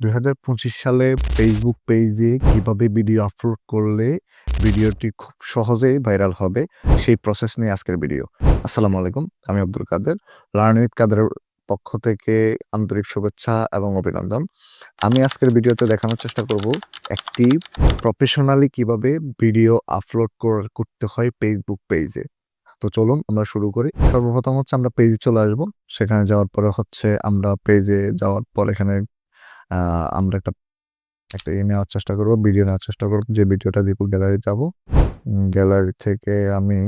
2025 সালে ফেসবুক পেজে কিভাবে ভিডিও আপলোড করলে ভিডিওটি খুব সহজেই ভাইরাল হবে, সেই প্রসেস নিয়ে আজকের ভিডিও। আসসালামু আলাইকুম, আমি আব্দুল কাদের। লার্ন উইথ কাদেরের পক্ষ থেকে আন্তরিক শুভেচ্ছা এবং অভিনন্দন। আমি আজকের ভিডিওতে দেখানোর চেষ্টা করব একটি প্রফেশনালি কিভাবে ভিডিও আপলোড করতে হয় ফেসবুক পেজে। তো চলুন আমরা শুরু করি। সর্বপ্রথম হচ্ছে আমরা পেজে চলে আসবো। সেখানে যাওয়ার পরে হচ্ছে আমরা পেজে যাওয়ার পর এখানে আমরা একটা নেওয়ার চেষ্টা করব, ভিডিও নেওয়ার চেষ্টা করব। যে ভিডিওটা দিব গ্যালারি যাব। গ্যালারি থেকে আমি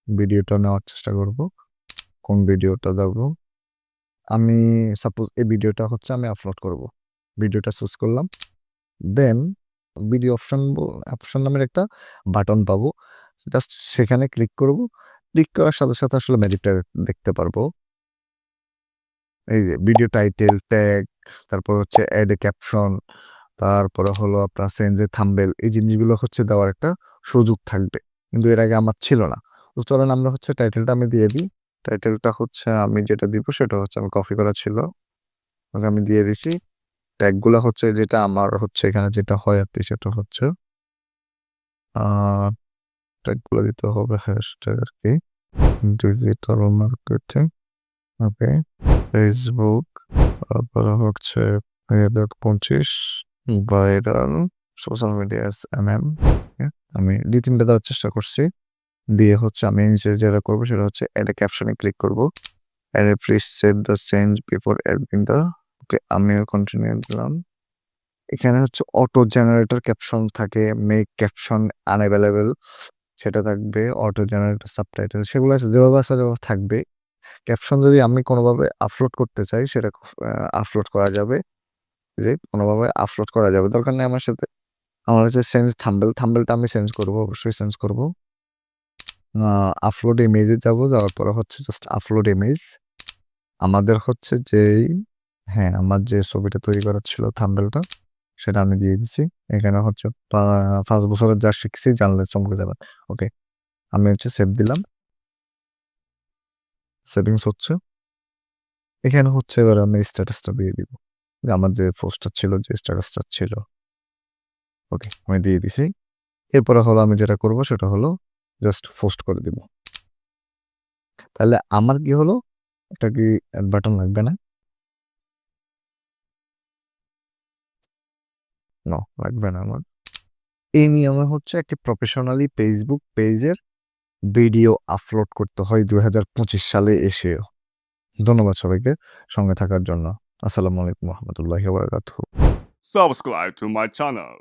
ভিডিওটা নেওয়ার চেষ্টা করব। কোন ভিডিওটা দেব? আমি সাপোজ এই ভিডিওটা হচ্ছে আমি আপলোড করব। ভিডিওটা চুজ করলাম। দেন ভিডিও অপশন নামের একটা বাটন পাবো। জাস্ট সেখানে ক্লিক করব। ক্লিক করার সাথে, সাথে আসলে ম্যাজিকটা দেখতে পারবো। এই যে ভিডিও টাইটেল, ট্যাগ, তারপর হচ্ছে অ্যাড এ ক্যাপশন, তারপরে হলো আপনার চেঞ্জ এ থাম্বনেল, এই জিনিসগুলো হচ্ছে দেওয়ার একটা সুযোগ থাকবে। কিন্তু এর আগে আমার ছিল না। তো চলেন আমরা হচ্ছে টাইটেলটা আমি দিয়ে দিই। টাইটেলটা হচ্ছে আমি যেটা দিব সেটা হচ্ছে আমি কপি করা ছিল। ওকে আমি দিয়ে দিছি। ট্যাগগুলা হচ্ছে যেটা আমার হচ্ছে এখানে যেটা হয় আরকি সেটা হচ্ছে আ ট্যাগগুলো দিতে হবে হ্যাশট্যাগ আরকি। ডিজিটাল মার্কেটিং, ওকে, ফেসবুক, তারপরে হচ্ছে ২০২৫ ভাইরাল সোশ্যাল মিডিয়া আমি ২-৩টা দেওয়ার চেষ্টা করছি। দিয়ে হচ্ছে আমি নিচে যেটা করবো সেটা হচ্ছে অ্যাড এ ক্যাপশনে ক্লিক করবো। Add a please save the change before adding the, okay আমিও কন্টিনিউ দিলাম। এখানে হচ্ছে অটো জেনারেটর ক্যাপশন থাকে, মেক ক্যাপশন আনএভেলেবল সেটা থাকবে, অটো জেনারেটর সাবটাইটেল সেগুলো আছে, যেভাবে আছে যেভাবে থাকবে। ক্যাপশন যদি আমি কোনোভাবে আপলোড করতে চাই সেটা আপলোড করা যাবে, যে কোনোভাবে আপলোড করা যাবে। দরকার নেই আমার হচ্ছে চেঞ্জ থাম্বনেলটা আমি চেঞ্জ করবো, অবশ্যই চেঞ্জ করবো। আপলোড ইমেজে যাবো, যাওয়ার পরে হচ্ছে জাস্ট আপলোড ইমেজ। আমাদের হচ্ছে হ্যাঁ, আমার যে ছবিটা তৈরি করা ছিল থাম্বনেলটা সেটা আমি দিয়ে দিচ্ছি। এখানে হচ্ছে ৫ বছরের যা শিখছি জানলে চমকে যাবেন। ওকে, আমি হচ্ছে সেভ দিলাম। সেটিংস হচ্ছে এখানে হচ্ছে এবার আমি স্ট্যাটাসটা দিয়ে দিব। যে আমার যে পোস্টটা ছিল, যে স্ট্যাটাসটা ছিল, ওকে আমি দিয়ে দিছি। এরপরে হলো আমি যেটা করব সেটা হলো জাস্ট পোস্ট করে দিব। তাহলে আমার কি হলো, এটা কি অ্যাড বাটন লাগবে না? নো, লাগবে না আমার। এই নিয়মে হচ্ছে একটি প্রফেশনালি ফেসবুক পেজের ভিডিও আপলোড করতে হয় ২০২৫ সালে এসেও। ধন্যবাদ সবাইকে সঙ্গে থাকার জন্য। আসসালামু আলাইকুম ওয়া রাহমাতুল্লাহি ওয়া বারাকাতুহু। Subscribe to my channel.